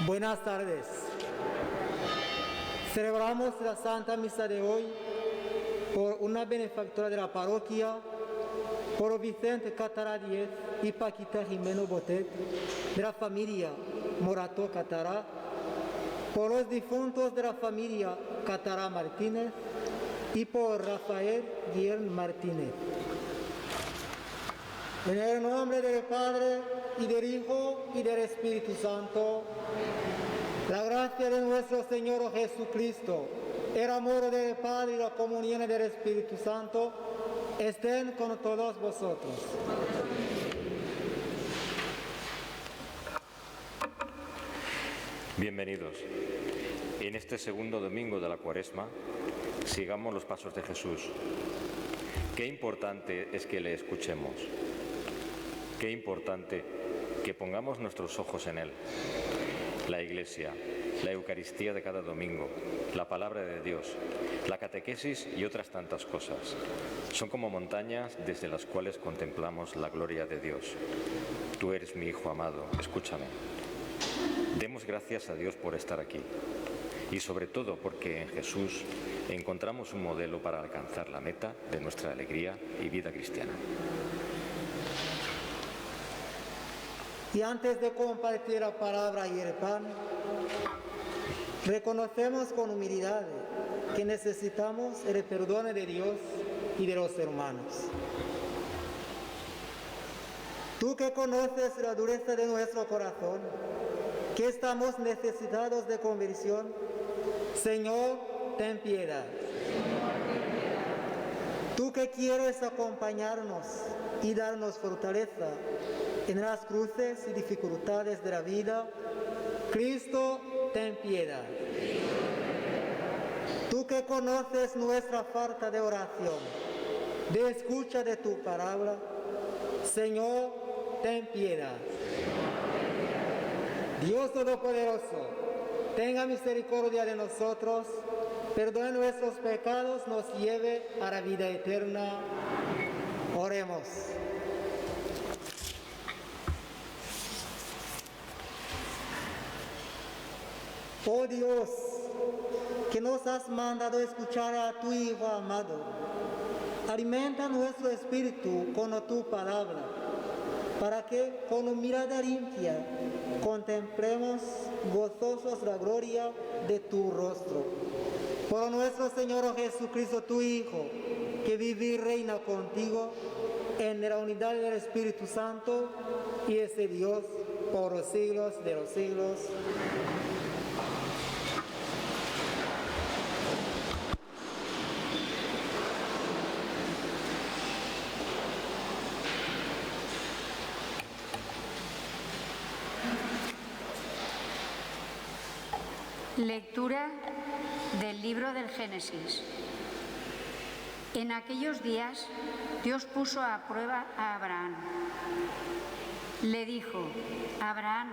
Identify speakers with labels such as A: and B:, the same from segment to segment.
A: Buenas tardes. Celebramos la Santa Misa de hoy por una benefactora de la parroquia, por Vicente Catará Díez y Paquita Jimeno Botet, de la familia Morato Catará, por los difuntos de la familia Catará Martínez y por Rafael Guillermo Martínez. En el nombre del Padre, y del Hijo, y del Espíritu Santo, la gracia de nuestro Señor Jesucristo, el amor del Padre y la comunión del Espíritu Santo estén con todos vosotros.
B: Bienvenidos. En este segundo domingo de la Cuaresma, sigamos los pasos de Jesús. Qué importante es que le escuchemos. Qué importante que pongamos nuestros ojos en Él. La Iglesia, la Eucaristía de cada domingo, la Palabra de Dios, la catequesis y otras tantas cosas. Son como montañas desde las cuales contemplamos la gloria de Dios. Tú eres mi Hijo amado, escúchame. Demos gracias a Dios por estar aquí y sobre todo porque en Jesús encontramos un modelo para alcanzar la meta de nuestra alegría y vida cristiana.
A: Y antes de compartir la palabra y el pan, reconocemos con humildad que necesitamos el perdón de Dios y de los hermanos. Tú que conoces la dureza de nuestro corazón, que estamos necesitados de conversión, Señor, ten piedad. Tú que quieres acompañarnos y darnos fortaleza en las cruces y dificultades de la vida, Cristo, ten piedad. Tú que conoces nuestra falta de oración, de escucha de tu palabra, Señor, ten piedad. Dios Todopoderoso, tenga misericordia de nosotros, perdone nuestros pecados, nos lleve a la vida eterna. Oremos. Oh Dios, que nos has mandado escuchar a tu Hijo amado, alimenta nuestro espíritu con tu palabra, para que con mirada limpia contemplemos gozosos la gloria de tu rostro. Por nuestro Señor Jesucristo, tu Hijo, que vive y reina contigo en la unidad del Espíritu Santo, y es Dios por los siglos de los siglos.
C: Lectura del libro del Génesis. En aquellos días, Dios puso a prueba a Abraham. Le dijo: Abraham.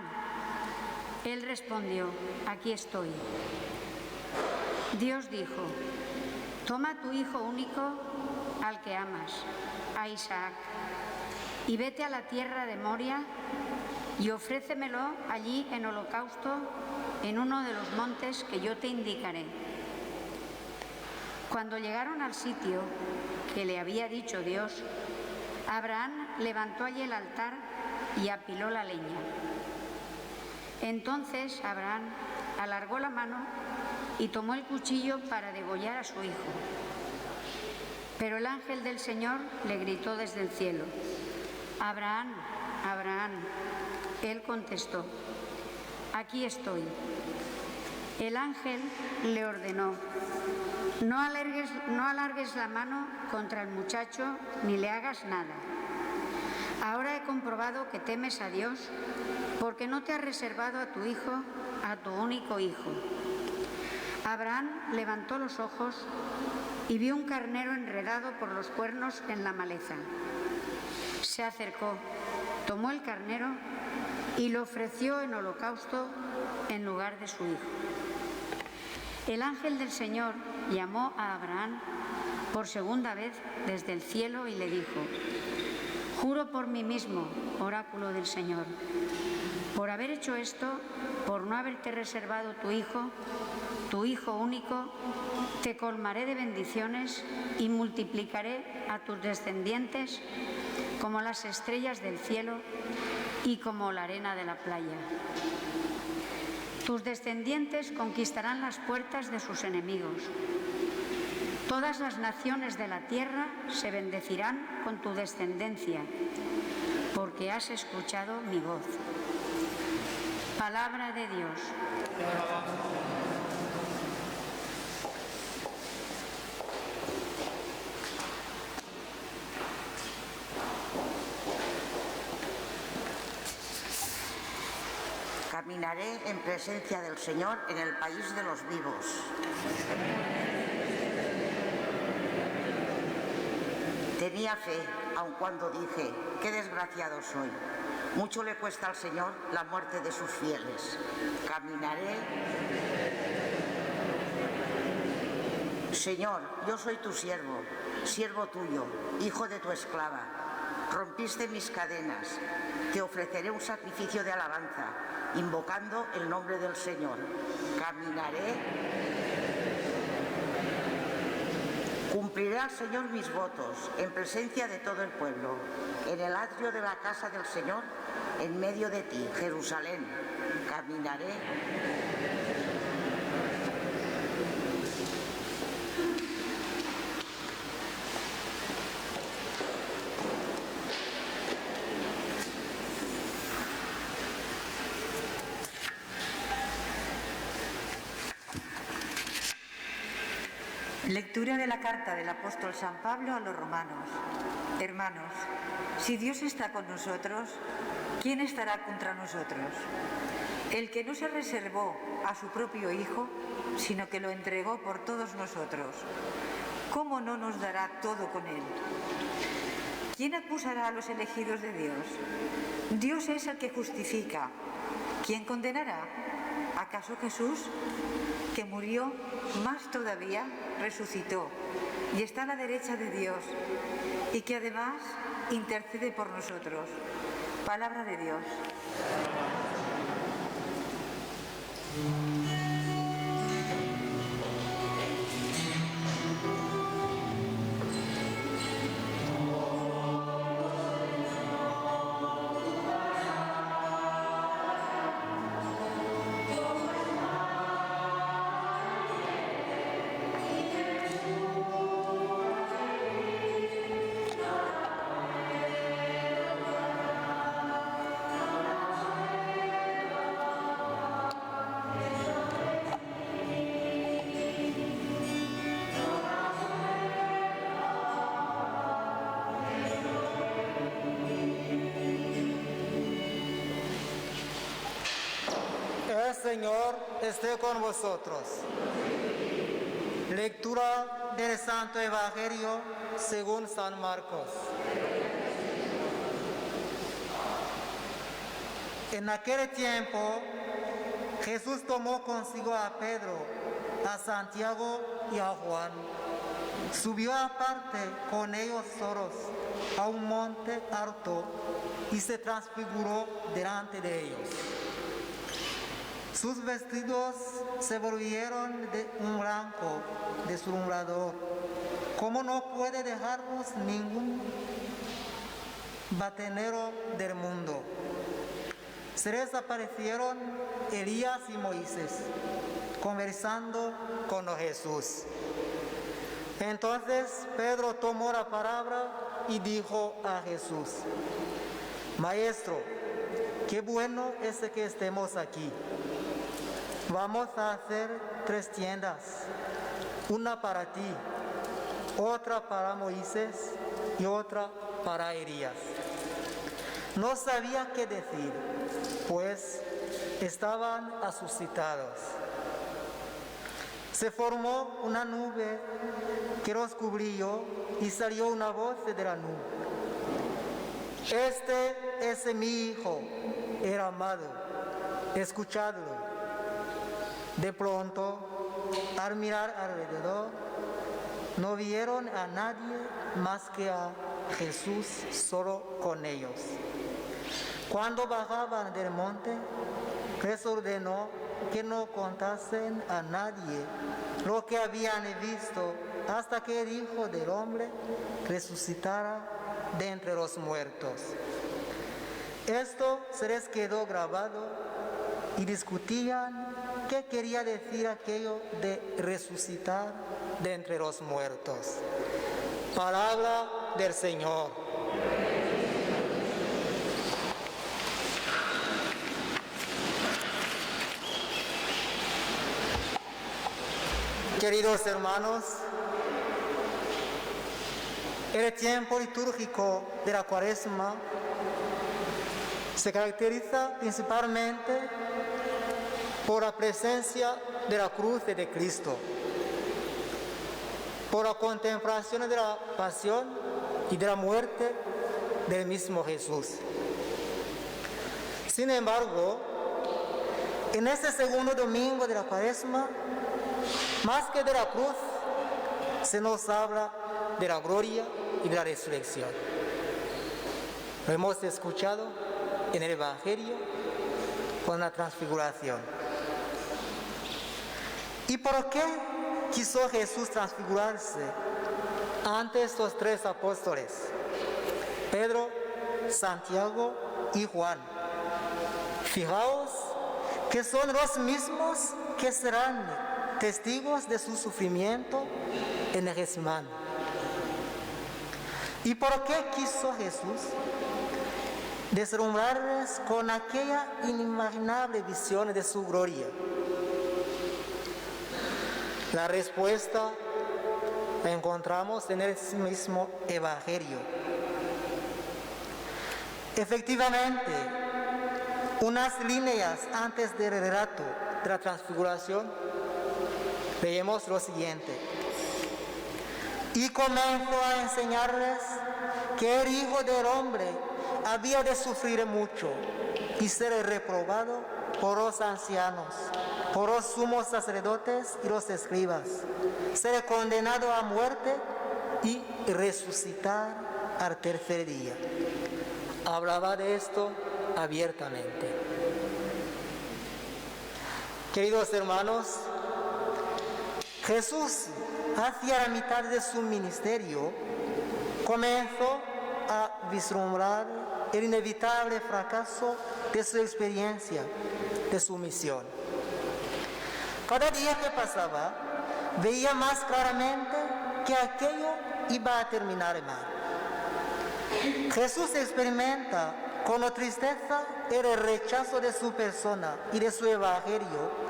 C: Él respondió: aquí estoy. Dios dijo: toma a tu hijo único, al que amas, a Isaac, y vete a la tierra de Moria y ofrécemelo allí en holocausto en uno de los montes que yo te indicaré. Cuando llegaron al sitio que le había dicho Dios, Abraham levantó allí el altar y apiló la leña. Entonces Abraham alargó la mano y tomó el cuchillo para degollar a su hijo. Pero el ángel del Señor le gritó desde el cielo: Abraham, Abraham. Él contestó: aquí estoy. El ángel le ordenó: no alargues la mano contra el muchacho ni le hagas nada. Ahora he comprobado que temes a Dios, porque no te has reservado a tu hijo, a tu único hijo. Abraham levantó los ojos y vio un carnero enredado por los cuernos en la maleza. Se acercó, tomó el carnero y lo ofreció en holocausto en lugar de su hijo. El ángel del Señor llamó a Abraham por segunda vez desde el cielo y le dijo: juro por mí mismo, oráculo del Señor, Por haber hecho esto, por no haberte reservado tu Hijo único, te colmaré de bendiciones y multiplicaré a tus descendientes como las estrellas del cielo y como la arena de la playa. Tus descendientes conquistarán las puertas de sus enemigos. Todas las naciones de la tierra se bendecirán con tu descendencia, porque has escuchado mi voz. Palabra de Dios.
D: Caminaré en presencia del Señor en el país de los vivos. Tenía fe, aun cuando dije, qué desgraciado soy. Mucho le cuesta al Señor la muerte de sus fieles. Caminaré. Señor, yo soy tu siervo, siervo tuyo, hijo de tu esclava. Rompiste mis cadenas. Te ofreceré un sacrificio de alabanza, invocando el nombre del Señor. Caminaré. Cumpliré al Señor mis votos en presencia de todo el pueblo, en el atrio de la casa del Señor, en medio de ti, Jerusalén. Caminaré.
E: Lectura de la carta del apóstol San Pablo a los romanos. Hermanos, si Dios está con nosotros, ¿quién estará contra nosotros? El que no se reservó a su propio Hijo, sino que lo entregó por todos nosotros, ¿cómo no nos dará todo con él? ¿Quién acusará a los elegidos de Dios? Dios es el que justifica. ¿Quién condenará? ¿Acaso Jesús, que murió, más todavía resucitó y está a la derecha de Dios, y que además intercede por nosotros? Palabra de Dios.
A: El Señor esté con vosotros. Lectura del Santo Evangelio según San Marcos. En aquel tiempo, Jesús tomó consigo a Pedro, a Santiago y a Juan. Subió aparte con ellos solos a un monte alto y se transfiguró delante de ellos. Sus vestidos se volvieron de un blanco deslumbrador, como no puede dejarlos ningún batanero del mundo. Se les aparecieron Elías y Moisés, conversando con Jesús. Entonces Pedro tomó la palabra y dijo a Jesús: Maestro, qué bueno es que estemos aquí. Vamos a hacer 3 tiendas, una para ti, otra para Moisés y otra para Elías. No sabía qué decir, pues estaban asustados. Se formó una nube que los cubrió y salió una voz de la nube: Este es mi Hijo, el amado, escuchadlo. De pronto, al mirar alrededor, no vieron a nadie más que a Jesús solo con ellos. Cuando bajaban del monte, les ordenó que no contasen a nadie lo que habían visto hasta que el Hijo del Hombre resucitara de entre los muertos. Esto se les quedó grabado y discutían qué quería decir aquello de resucitar de entre los muertos. Palabra del Señor. Queridos hermanos, el tiempo litúrgico de la Cuaresma se caracteriza principalmente por la presencia de la cruz de Cristo, por la contemplación de la pasión y de la muerte del mismo Jesús. Sin embargo, en este segundo domingo de la Cuaresma, más que de la cruz, se nos habla de la gloria y de la resurrección. Lo hemos escuchado en el Evangelio con la transfiguración. ¿Y por qué quiso Jesús transfigurarse ante estos tres apóstoles, Pedro, Santiago y Juan? Fijaos que son los mismos que serán testigos de su sufrimiento en el Getsemaní. ¿Y por qué quiso Jesús deslumbrarles con aquella inimaginable visión de su gloria? La respuesta la encontramos en el mismo Evangelio. Efectivamente, unas líneas antes del relato de la transfiguración, leemos lo siguiente: y comenzó a enseñarles que el Hijo del Hombre había de sufrir mucho y ser reprobado por los ancianos, por los sumos sacerdotes y los escribas, ser condenado a muerte y resucitar al tercer día. Hablaba de esto abiertamente. Queridos hermanos, Jesús, hacia la mitad de su ministerio, comenzó a vislumbrar el inevitable fracaso de su experiencia, de su misión. Cada día que pasaba, veía más claramente que aquello iba a terminar mal. Jesús experimenta con tristeza el rechazo de su persona y de su evangelio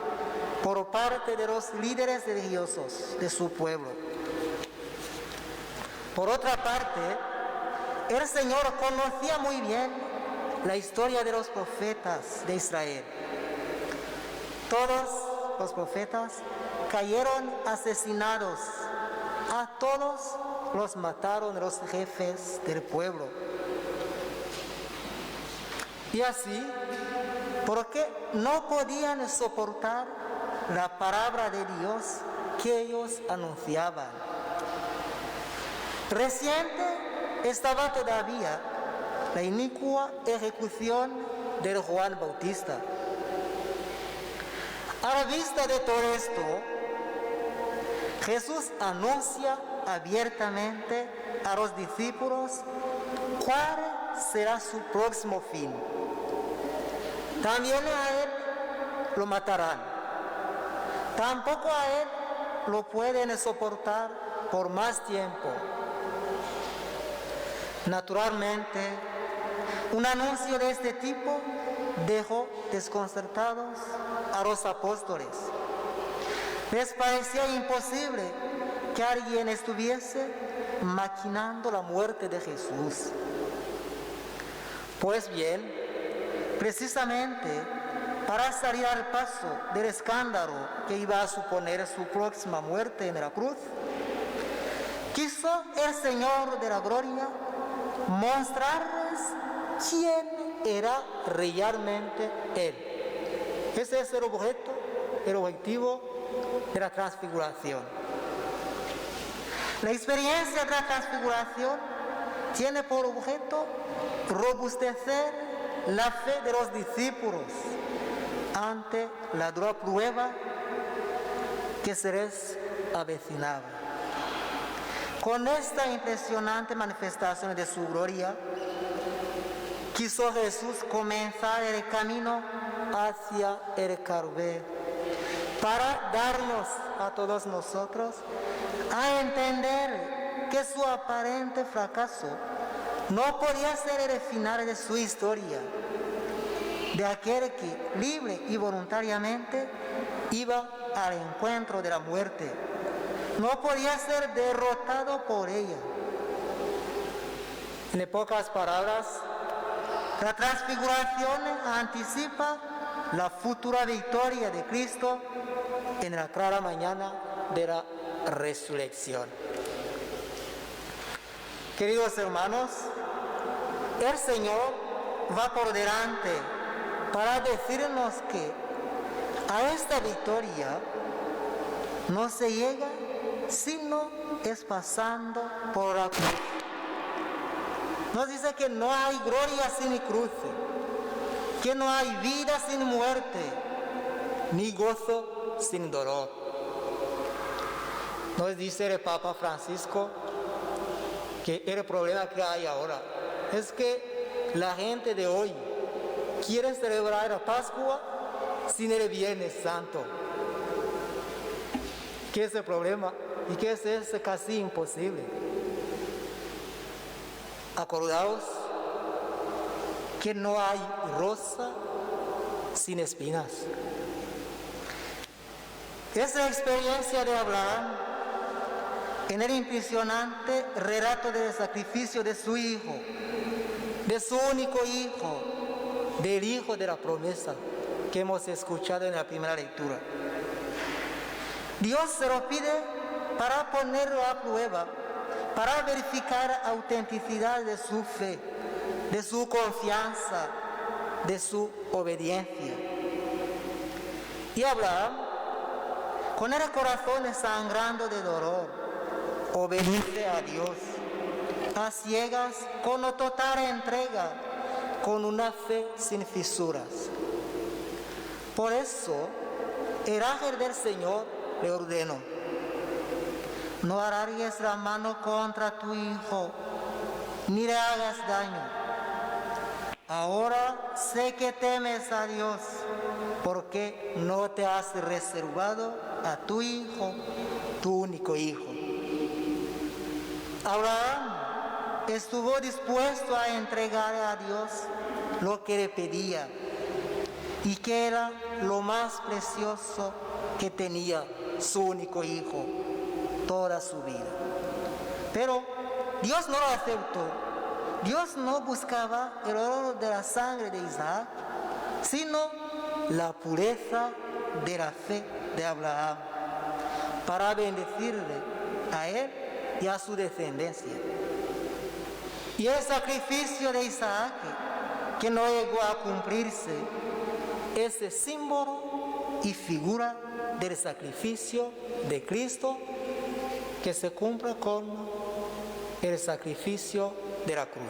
A: por parte de los líderes religiosos de su pueblo. Por otra parte, el Señor conocía muy bien la historia de los profetas de Israel. Todos los profetas cayeron asesinados, a todos los mataron los jefes del pueblo. Y así, porque no podían soportar la palabra de Dios que ellos anunciaban. Reciente estaba todavía la inicua ejecución del Juan Bautista. A la vista de todo esto, Jesús anuncia abiertamente a los discípulos cuál será su próximo fin. También a él lo matarán. Tampoco a él lo pueden soportar por más tiempo. Naturalmente, un anuncio de este tipo dejó desconcertados a los apóstoles. Les parecía imposible que alguien estuviese maquinando la muerte de Jesús. Pues bien, precisamente para salir al paso del escándalo que iba a suponer su próxima muerte en la cruz, quiso el Señor de la Gloria mostrarles quién era realmente Él. Ese es el objetivo de la transfiguración. La experiencia de la transfiguración tiene por objeto robustecer la fe de los discípulos ante la dura prueba que se les avecinaba. Con esta impresionante manifestación de su gloria, quiso Jesús comenzar el camino hacia el Calvario para darnos a todos nosotros a entender que su aparente fracaso no podía ser el final de su historia, de aquel que libre y voluntariamente iba al encuentro de la muerte. No podía ser derrotado por ella. En pocas palabras, la transfiguración anticipa la futura victoria de Cristo en la clara mañana de la resurrección. Queridos hermanos, el Señor va por delante para decirnos que a esta victoria no se llega sino es pasando por la cruz. Nos dice que no hay gloria sin cruz, que no hay vida sin muerte, ni gozo sin dolor. Nos dice el Papa Francisco que el problema que hay ahora es que la gente de hoy quiere celebrar la Pascua sin el Viernes Santo. ¿Qué es el problema? Y que es casi imposible. Acordaos que no hay rosa sin espinas. Esa experiencia de Abraham en el impresionante relato del sacrificio de su hijo, de su único hijo, del hijo de la promesa que hemos escuchado en la primera lectura. Dios se lo pide para ponerlo a prueba, para verificar la autenticidad de su fe, de su confianza, de su obediencia. Y Abraham, con el corazón sangrando de dolor, obedece a Dios, a ciegas, con total entrega, con una fe sin fisuras. Por eso, el ángel del Señor le ordenó: no alargues la mano contra tu hijo, ni le hagas daño. Ahora sé que temes a Dios, porque no te has reservado a tu hijo, tu único hijo. Abraham estuvo dispuesto a entregar a Dios lo que le pedía, y que era lo más precioso que tenía, su único hijo, toda su vida. Pero Dios no lo aceptó. Dios no buscaba el oro de la sangre de Isaac, sino la pureza de la fe de Abraham, para bendecirle a él y a su descendencia. Y el sacrificio de Isaac, que no llegó a cumplirse, es el símbolo y figura del sacrificio de Cristo, que se cumple con el sacrificio de la cruz.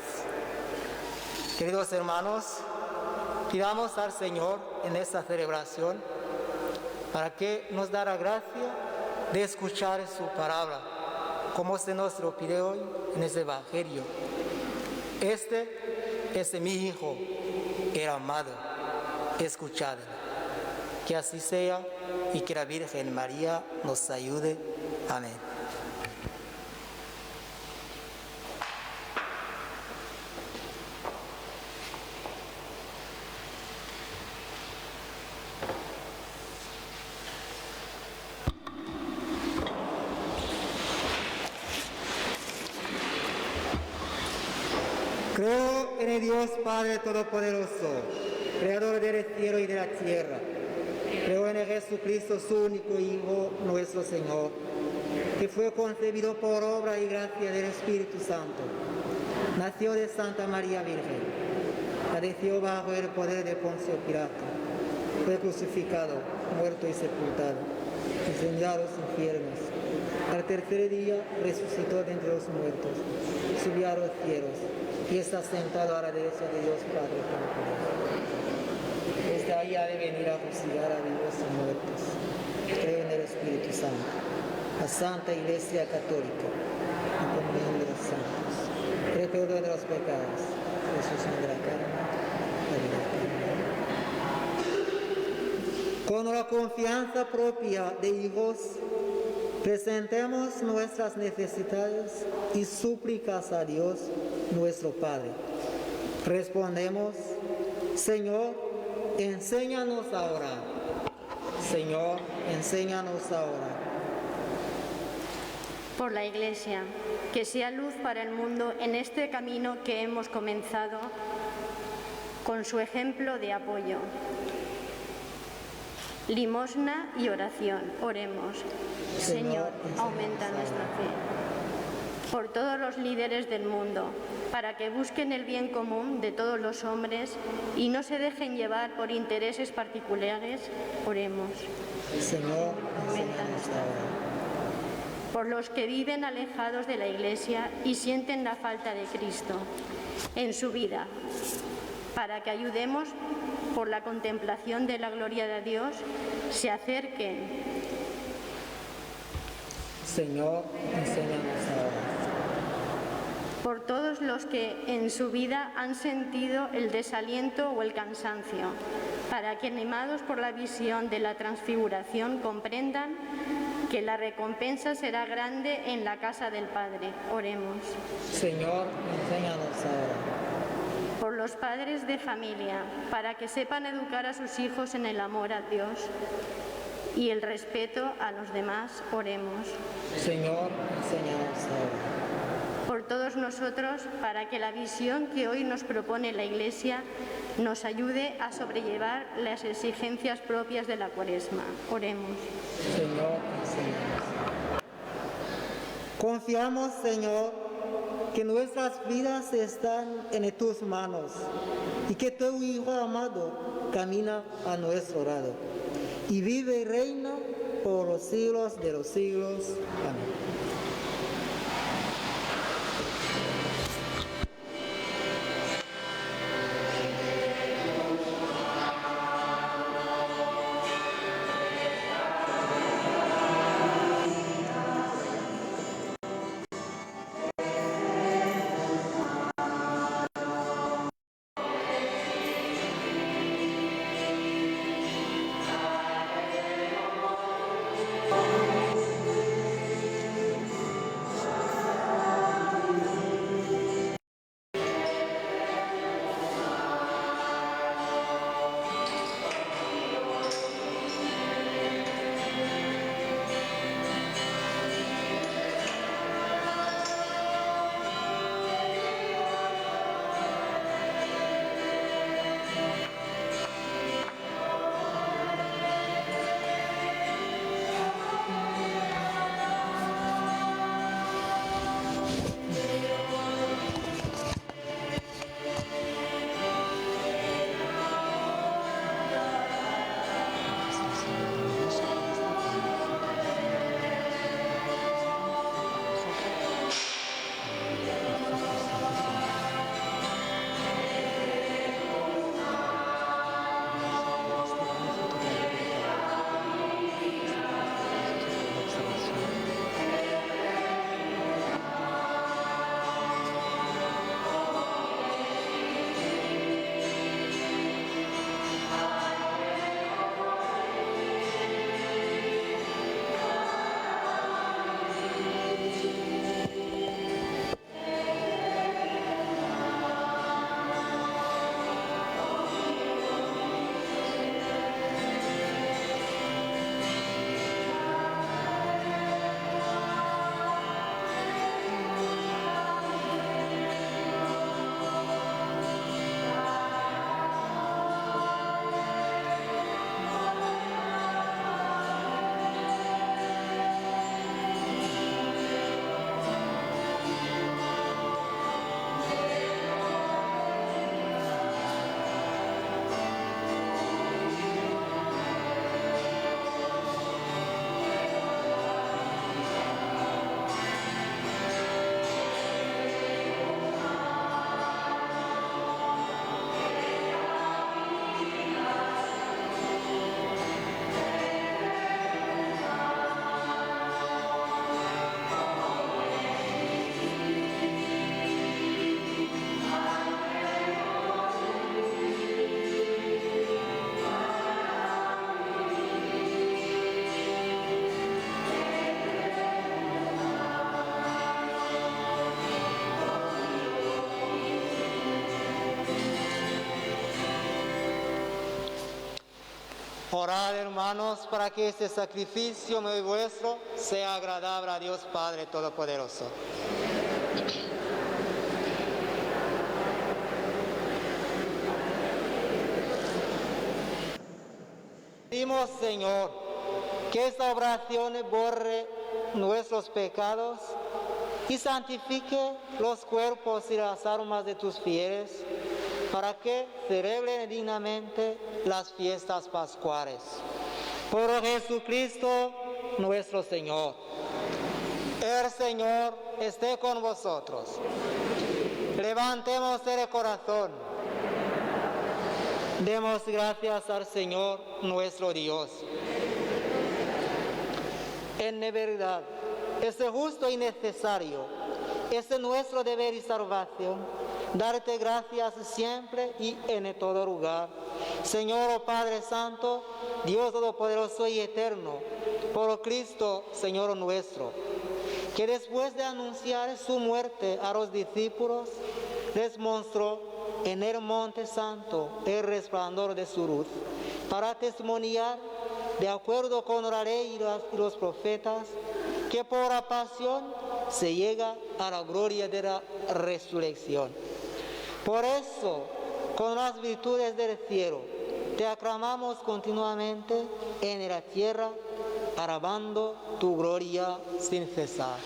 A: Queridos hermanos, pidamos al Señor en esta celebración para que nos dé la gracia de escuchar su palabra, como se nos lo pide hoy en este Evangelio. Este es mi Hijo, el amado, escuchadlo. Que así sea y que la Virgen María nos ayude. Amén. Creo en el Dios Padre Todopoderoso, Creador del cielo y de la tierra. Creo en el Jesucristo, su único Hijo, nuestro Señor, que fue concebido por obra y gracia del Espíritu Santo. Nació de Santa María Virgen. Padeció bajo el poder de Poncio Pilato. Fue crucificado, muerto y sepultado. Descendió a los infiernos. Al tercer día resucitó de entre los muertos, subió a los cielos y está sentado a la derecha de Dios Padre Todopoderoso. Desde ahí ha de venir a juzgar a vivos y muertos. Creo en el Espíritu Santo, la Santa Iglesia Católica, la comunión de los santos, el perdón de los pecados, Jesús de la carne, la vida eterna. Con la confianza propia de hijos, presentemos nuestras necesidades y súplicas a Dios, nuestro Padre. Respondemos: Señor, enséñanos a orar. Señor, enséñanos a orar.
F: Por la Iglesia, que sea luz para el mundo en este camino que hemos comenzado, con su ejemplo de apoyo. Limosna y oración. Oremos. Señor, aumenta nuestra fe. Por todos los líderes del mundo, para que busquen el bien común de todos los hombres y no se dejen llevar por intereses particulares, oremos.
A: Señor,
F: aumenta nuestra fe. Por los que viven alejados de la Iglesia y sienten la falta de Cristo en su vida, para que ayudemos por la contemplación de la gloria de Dios, se acerquen.
A: Señor, enséñanos a orar.
F: Por todos los que en su vida han sentido el desaliento o el cansancio, para que animados por la visión de la transfiguración comprendan que la recompensa será grande en la casa del Padre. Oremos.
A: Señor, enséñanos a orar.
F: Por los padres de familia, para que sepan educar a sus hijos en el amor a Dios y el respeto a los demás, oremos.
A: Señor, enséñanos a orar.
F: Por todos nosotros, para que la visión que hoy nos propone la Iglesia nos ayude a sobrellevar las exigencias propias de la Cuaresma. Oremos.
A: Señor, enséñanos. Confiamos, Señor, que nuestras vidas están en tus manos y que tu Hijo amado camina a nuestro lado y vive y reina por los siglos de los siglos. Amén. Orad, hermanos, para que este sacrificio mío y vuestro sea agradable a Dios Padre Todopoderoso. Pedimos, Señor, que esta oración borre nuestros pecados y santifique los cuerpos y las almas de tus fieles, para que celebren dignamente las fiestas pascuales. Por Jesucristo nuestro Señor. El Señor esté con vosotros. Levantemos el corazón. Demos gracias al Señor nuestro Dios. En verdad, es justo y necesario, es nuestro deber y salvación, darte gracias siempre y en todo lugar. Señor, oh Padre Santo, Dios Todopoderoso y Eterno, por Cristo, Señor nuestro, que después de anunciar su muerte a los discípulos, les mostró en el monte santo el resplandor de su luz, para testimoniar, de acuerdo con la ley y los profetas, que por la pasión se llega a la gloria de la resurrección. Por eso, con las virtudes del cielo, te aclamamos continuamente en la tierra, alabando tu gloria sin cesar.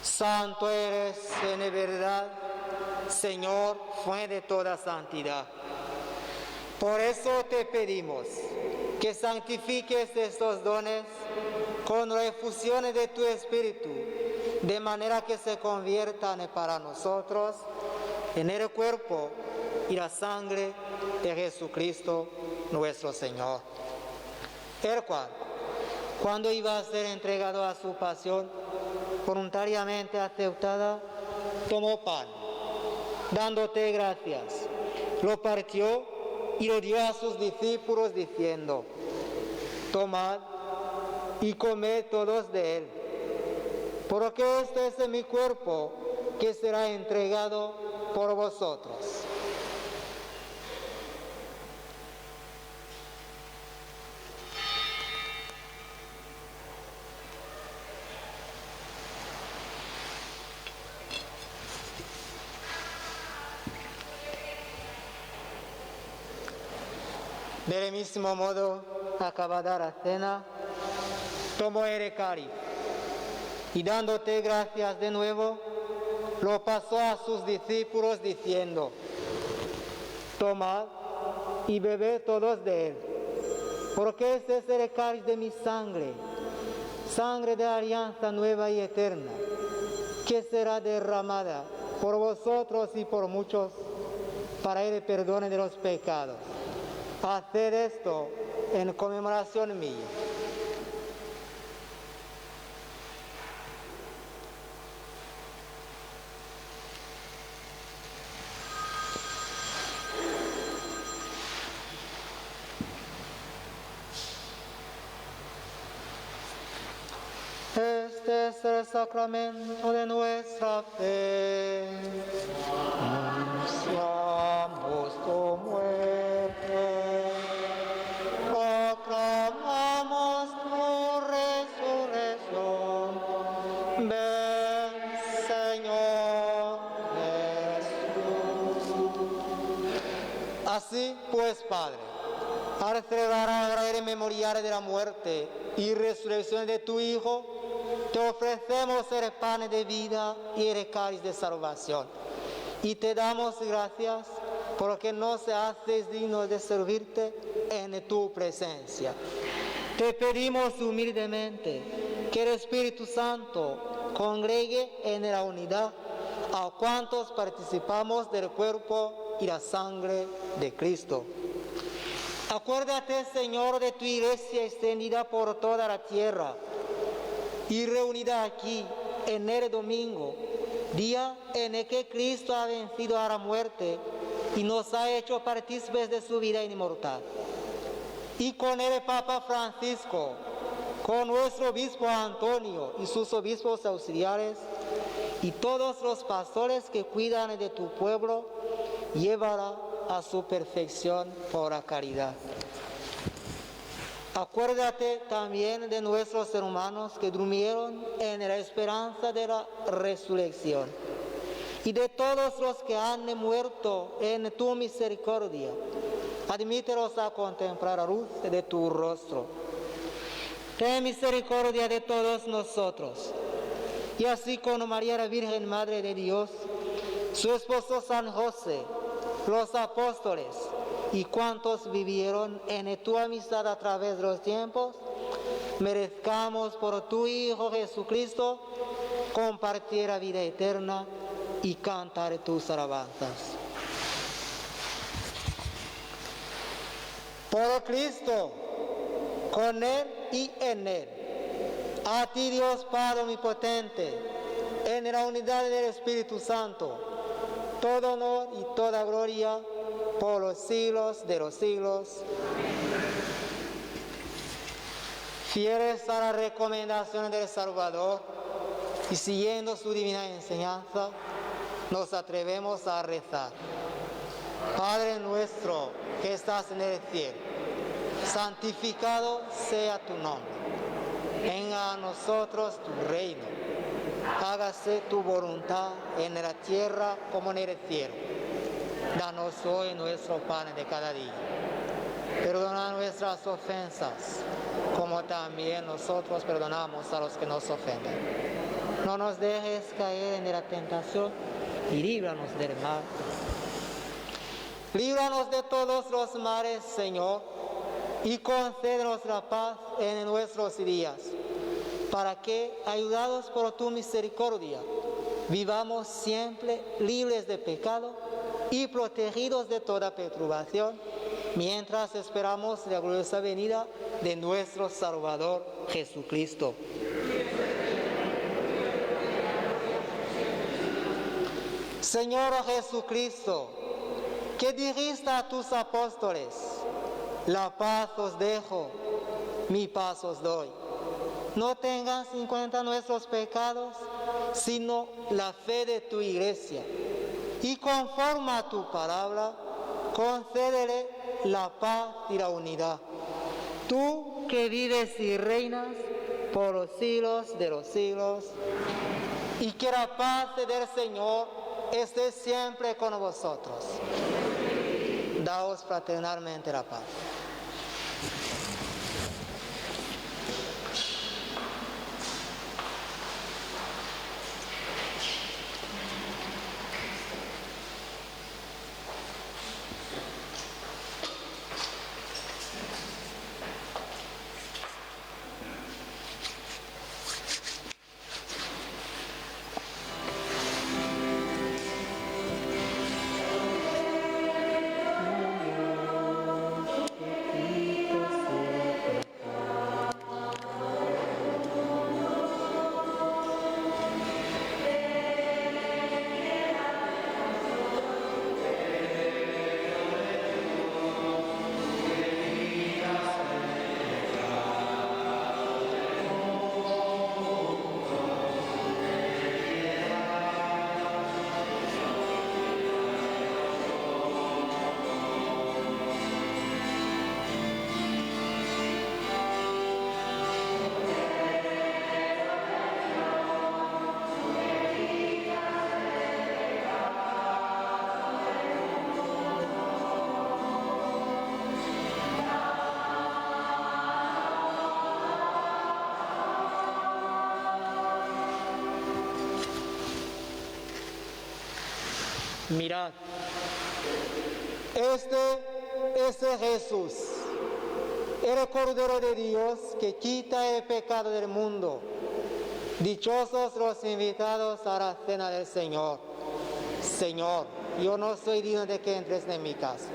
A: Santo eres en verdad, Señor, fuente de toda santidad. Por eso te pedimos que santifiques estos dones con la efusión de tu Espíritu, de manera que se conviertan para nosotros en el cuerpo y la sangre de Jesucristo nuestro Señor, el cual, cuando iba a ser entregado a su pasión, voluntariamente aceptada, tomó pan, dándote gracias, lo partió y lo dio a sus discípulos diciendo: tomad y comed todos de él, porque este es mi cuerpo que será entregado por vosotros. Del mismo modo, acabada la cena, tomó el cáliz y dándote gracias de nuevo, lo pasó a sus discípulos diciendo: tomad y bebed todos de él, porque este es el cáliz de mi sangre, sangre de alianza nueva y eterna, que será derramada por vosotros y por muchos, para el perdón de los pecados. Haced esto en conmemoración mía. Este es el sacramento de nuestra fe. Anunciamos tu muerte, proclamamos tu resurrección. Ven, Señor Jesús. Así pues, Padre, al celebrar ahora el memorial de la muerte y resurrección de tu Hijo, te ofrecemos el pan de vida y el cáliz de salvación. Y te damos gracias porque nos haces dignos de servirte en tu presencia. Te pedimos humildemente que el Espíritu Santo congregue en la unidad a cuantos participamos del cuerpo y la sangre de Cristo. Acuérdate, Señor, de tu iglesia extendida por toda la tierra y reunida aquí en el domingo, día en el que Cristo ha vencido a la muerte y nos ha hecho partícipes de su vida inmortal. Y con el Papa Francisco, con nuestro obispo Antonio y sus obispos auxiliares, y todos los pastores que cuidan de tu pueblo, llévala a su perfección por la caridad. Acuérdate también de nuestros hermanos que durmieron en la esperanza de la resurrección y de todos los que han muerto en tu misericordia. Admítelos a contemplar la luz de tu rostro. Ten misericordia de todos nosotros. Y así con María la Virgen Madre de Dios, su esposo San José, los apóstoles y cuantos vivieron en tu amistad a través de los tiempos, merezcamos por tu Hijo Jesucristo compartir la vida eterna y cantar tus alabanzas. Por Cristo, con Él y en Él, a ti Dios Padre omnipotente, en la unidad del Espíritu Santo, todo honor y toda gloria por los siglos de los siglos. Fieles a las recomendaciones del Salvador y siguiendo su divina enseñanza, nos atrevemos a rezar. Padre nuestro que estás en el cielo, santificado sea tu nombre. Venga a nosotros tu reino. Hágase tu voluntad en la tierra como en el cielo. Danos hoy nuestro pan de cada día. Perdona nuestras ofensas, como también nosotros perdonamos a los que nos ofenden. No nos dejes caer en la tentación y líbranos del mal. Líbranos de todos los males, Señor, y concédenos la paz en nuestros días, para que, ayudados por tu misericordia, vivamos siempre libres de pecado y protegidos de toda perturbación, mientras esperamos la gloriosa venida de nuestro Salvador Jesucristo. Señor Jesucristo, que dijiste a tus apóstoles: la paz os dejo, mi paz os doy. No tengas en cuenta nuestros pecados, sino la fe de tu iglesia. Y conforme a tu palabra, concédele la paz y la unidad. Tú que vives y reinas por los siglos de los siglos, y que la paz del Señor esté siempre con vosotros. Daos fraternalmente la paz. Mirad, este es Jesús, el Cordero de Dios que quita el pecado del mundo. Dichosos los invitados a la cena del Señor. Señor, yo no soy digno de que entres en mi casa,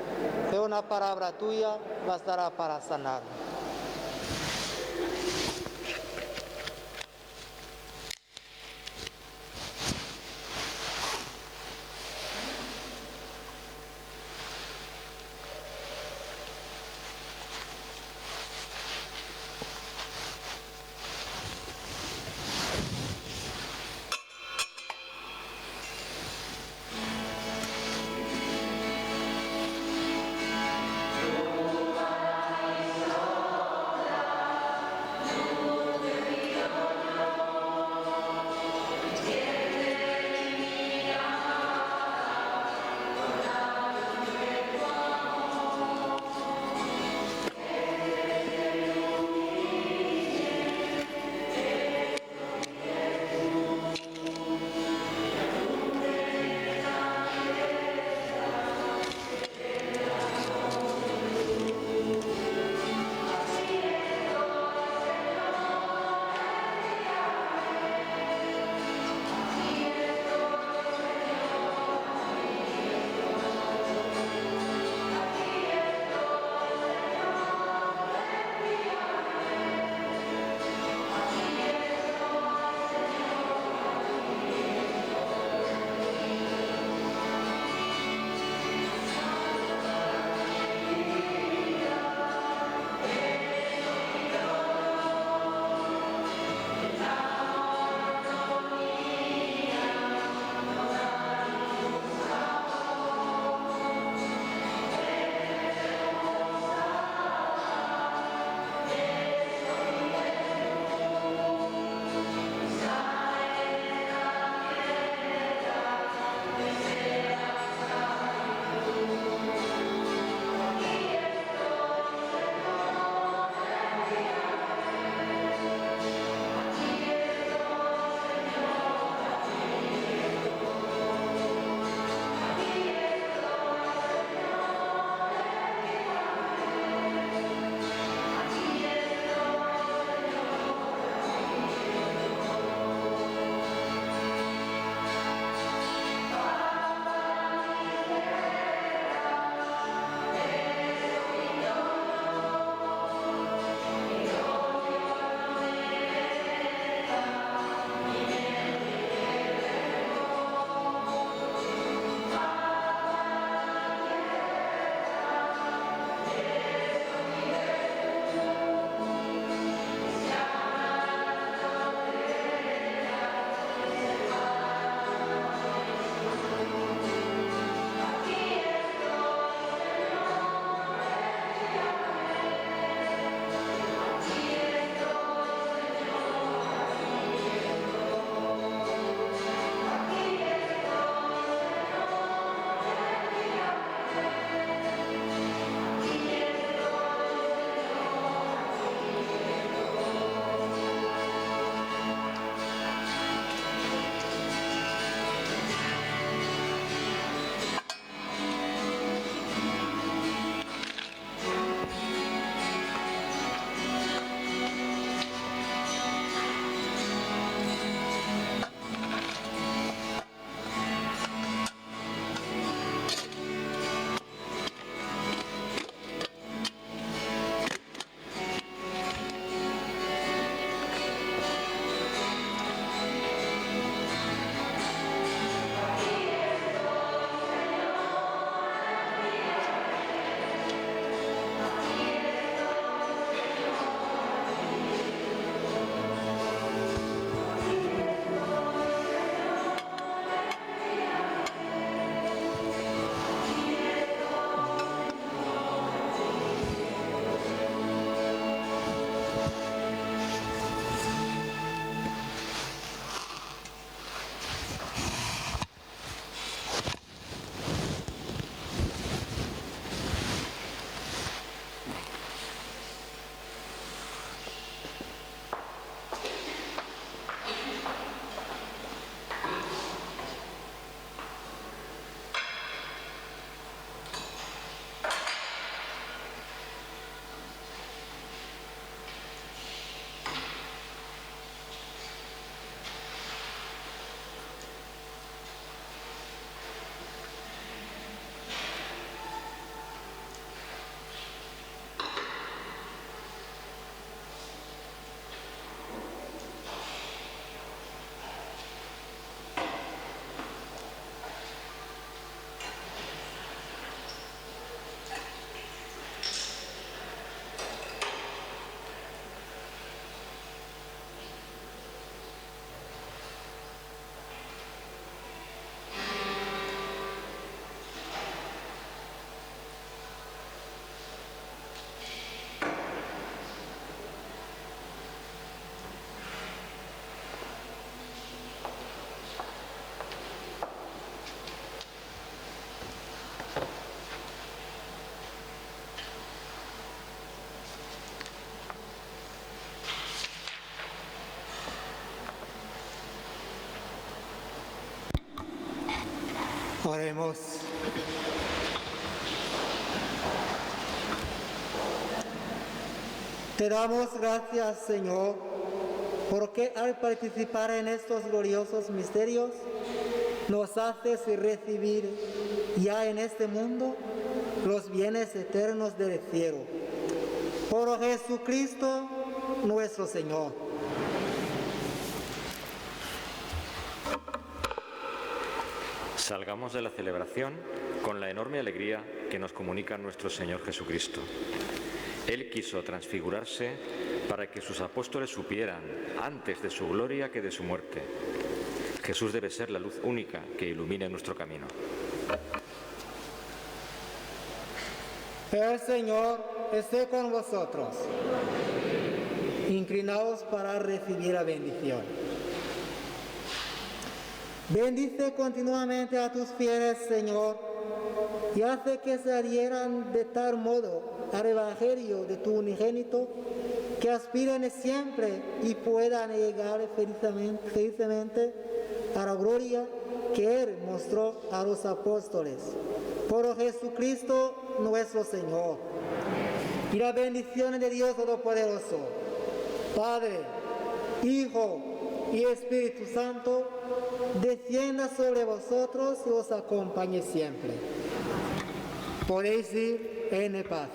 A: pero una palabra tuya bastará para sanarme. Oremos. Te damos gracias, Señor, porque al participar en estos gloriosos misterios nos haces recibir ya en este mundo los bienes eternos del cielo. Por Jesucristo nuestro Señor.
B: Salgamos de la celebración con la enorme alegría que nos comunica nuestro Señor Jesucristo. Él quiso transfigurarse para que sus apóstoles supieran antes de su gloria que de su muerte. Jesús debe ser la luz única que ilumine nuestro camino.
A: El Señor esté con vosotros. Inclinaos para recibir la bendición. Bendice continuamente a tus fieles, Señor, y hace que se adhieran de tal modo al Evangelio de tu unigénito, que aspiren siempre y puedan llegar felizmente a la gloria que Él mostró a los apóstoles. Por Jesucristo nuestro Señor. Y la bendición de Dios Todopoderoso, Padre, Hijo y Espíritu Santo, descienda sobre vosotros y os acompañe siempre. Podéis ir en paz.